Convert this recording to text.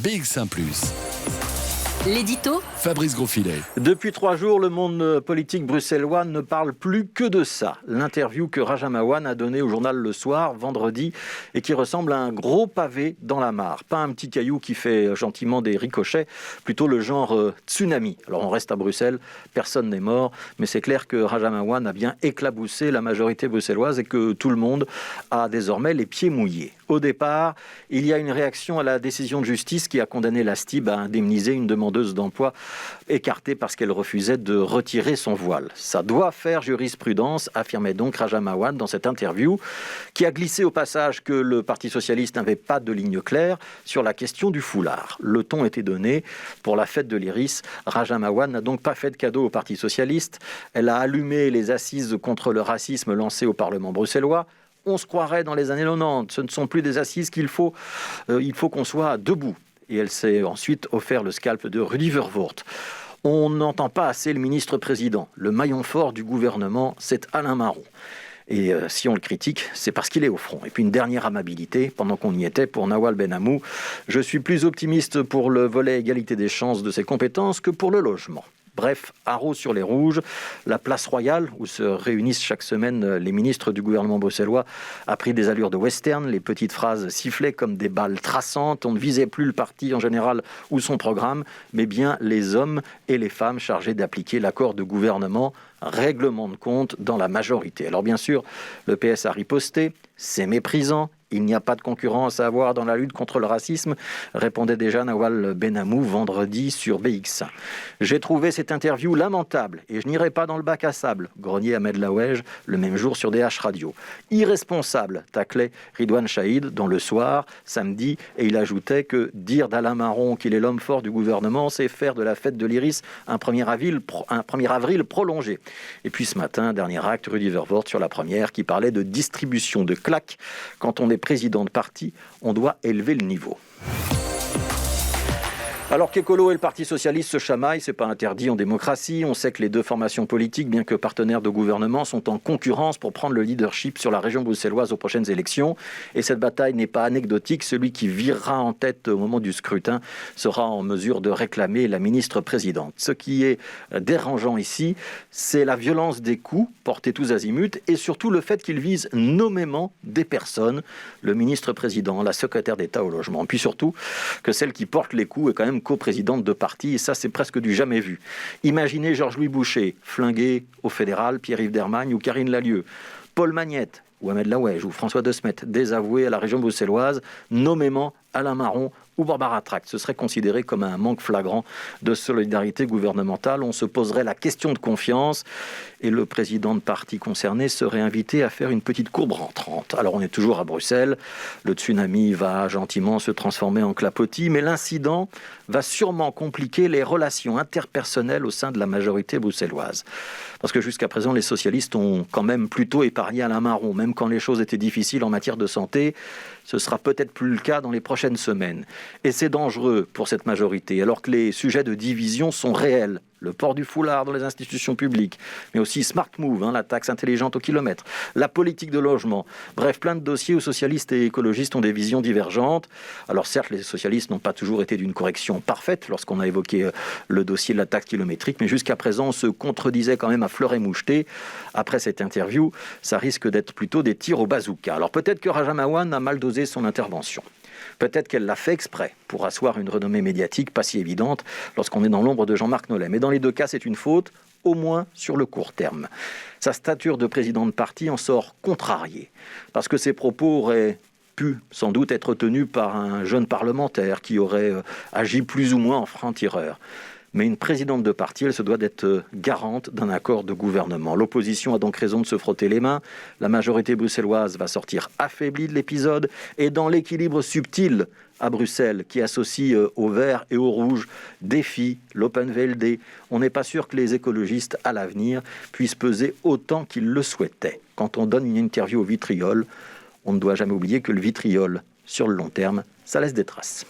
BX1+. L'édito Fabrice Grosfilet. Depuis 3 jours, le monde politique bruxellois ne parle plus que de ça. L'interview que Raja Mawan a donnée au journal Le Soir, vendredi, et qui ressemble à un gros pavé dans la mare. Pas un petit caillou qui fait gentiment des ricochets, plutôt le genre tsunami. Alors on reste à Bruxelles, personne n'est mort, mais c'est clair que Raja Mawan a bien éclaboussé la majorité bruxelloise et que tout le monde a désormais les pieds mouillés. Au départ, il y a une réaction à la décision de justice qui a condamné la STIB à indemniser une demandeuse d'emploi écartée parce qu'elle refusait de retirer son voile. Ça doit faire jurisprudence, affirmait donc Raja Mawan dans cette interview, qui a glissé au passage que le Parti socialiste n'avait pas de ligne claire sur la question du foulard. Le ton était donné pour la fête de l'Iris. Raja Mawan n'a donc pas fait de cadeau au Parti socialiste. Elle a allumé les assises contre le racisme lancées au Parlement bruxellois. On se croirait dans les années 90. Ce ne sont plus des assises il faut qu'on soit debout. Et elle s'est ensuite offert le scalp de Rudy Verwoerd. On n'entend pas assez le ministre-président. Le maillon fort du gouvernement, c'est Alain Marron. Et si on le critique, c'est parce qu'il est au front. Et puis une dernière amabilité, pendant qu'on y était, pour Nawal Benhamou. Je suis plus optimiste pour le volet égalité des chances de ses compétences que pour le logement. Bref, haro sur les rouges, la place royale, où se réunissent chaque semaine les ministres du gouvernement bruxellois, a pris des allures de western. Les petites phrases sifflaient comme des balles traçantes. On ne visait plus le parti en général ou son programme, mais bien les hommes et les femmes chargés d'appliquer l'accord de gouvernement, règlement de compte dans la majorité. Alors bien sûr, le PS a riposté, c'est méprisant. Il n'y a pas de concurrence à avoir dans la lutte contre le racisme, répondait déjà Nawal Benhamou vendredi sur BX1. J'ai trouvé cette interview lamentable et je n'irai pas dans le bac à sable, grognait Ahmed Laouej le même jour sur DH Radio. Irresponsable, taclait Ridwan Chahid dans Le Soir, samedi, et il ajoutait que dire d'Alain Marron qu'il est l'homme fort du gouvernement, c'est faire de la fête de l'Iris un 1er avril prolongé. Et puis ce matin, dernier acte, Rudy Verwoerd sur la première qui parlait de distribution de claques. Quand on est président de parti, on doit élever le niveau. Alors qu'Écolo et le Parti socialiste se chamaillent, c'est pas interdit en démocratie. On sait que les deux formations politiques, bien que partenaires de gouvernement, sont en concurrence pour prendre le leadership sur la région bruxelloise aux prochaines élections. Et cette bataille n'est pas anecdotique. Celui qui virera en tête au moment du scrutin sera en mesure de réclamer la ministre-présidente. Ce qui est dérangeant ici, c'est la violence des coups portés tous azimuts et surtout le fait qu'ils visent nommément des personnes, le ministre-président, la secrétaire d'État au logement. Puis surtout que celle qui porte les coups est quand même coprésidente de parti, et ça c'est presque du jamais vu. Imaginez Georges-Louis Boucher, flingué au fédéral, Pierre-Yves Dermagne ou Karine Lallieu, Paul Magnette, ou Ahmed Laouej, ou François De Smet, désavoués à la région bruxelloise, nommément Alain Marron ou Barbara Tract. Ce serait considéré comme un manque flagrant de solidarité gouvernementale. On se poserait la question de confiance et le président de parti concerné serait invité à faire une petite courbe rentrante. Alors on est toujours à Bruxelles, le tsunami va gentiment se transformer en clapotis, mais l'incident va sûrement compliquer les relations interpersonnelles au sein de la majorité bruxelloise. Parce que jusqu'à présent, les socialistes ont quand même plutôt épargné Alain Marron, même quand les choses étaient difficiles en matière de santé. Ce sera peut-être plus le cas dans les prochaines semaines. Et c'est dangereux pour cette majorité, alors que les sujets de division sont réels. Le port du foulard dans les institutions publiques, mais aussi Smart Move, la taxe intelligente au kilomètre, la politique de logement. Bref, plein de dossiers où socialistes et écologistes ont des visions divergentes. Alors certes, les socialistes n'ont pas toujours été d'une correction parfaite lorsqu'on a évoqué le dossier de la taxe kilométrique, mais jusqu'à présent, on se contredisait quand même à fleur et moucheté. Après cette interview, ça risque d'être plutôt des tirs au bazooka. Alors peut-être que Raja Mawan a mal dosé son intervention. Peut-être qu'elle l'a fait exprès pour asseoir une renommée médiatique pas si évidente lorsqu'on est dans l'ombre de Jean-Marc Nollet. Mais dans les deux cas, c'est une faute, au moins sur le court terme. Sa stature de président de parti en sort contrariée, parce que ses propos auraient pu sans doute être tenus par un jeune parlementaire qui aurait agi plus ou moins en franc-tireur. Mais une présidente de parti, elle se doit d'être garante d'un accord de gouvernement. L'opposition a donc raison de se frotter les mains. La majorité bruxelloise va sortir affaiblie de l'épisode. Et dans l'équilibre subtil à Bruxelles, qui associe au vert et au rouge défi, l'Open VLD, on n'est pas sûr que les écologistes, à l'avenir, puissent peser autant qu'ils le souhaitaient. Quand on donne une interview au vitriol, on ne doit jamais oublier que le vitriol, sur le long terme, ça laisse des traces.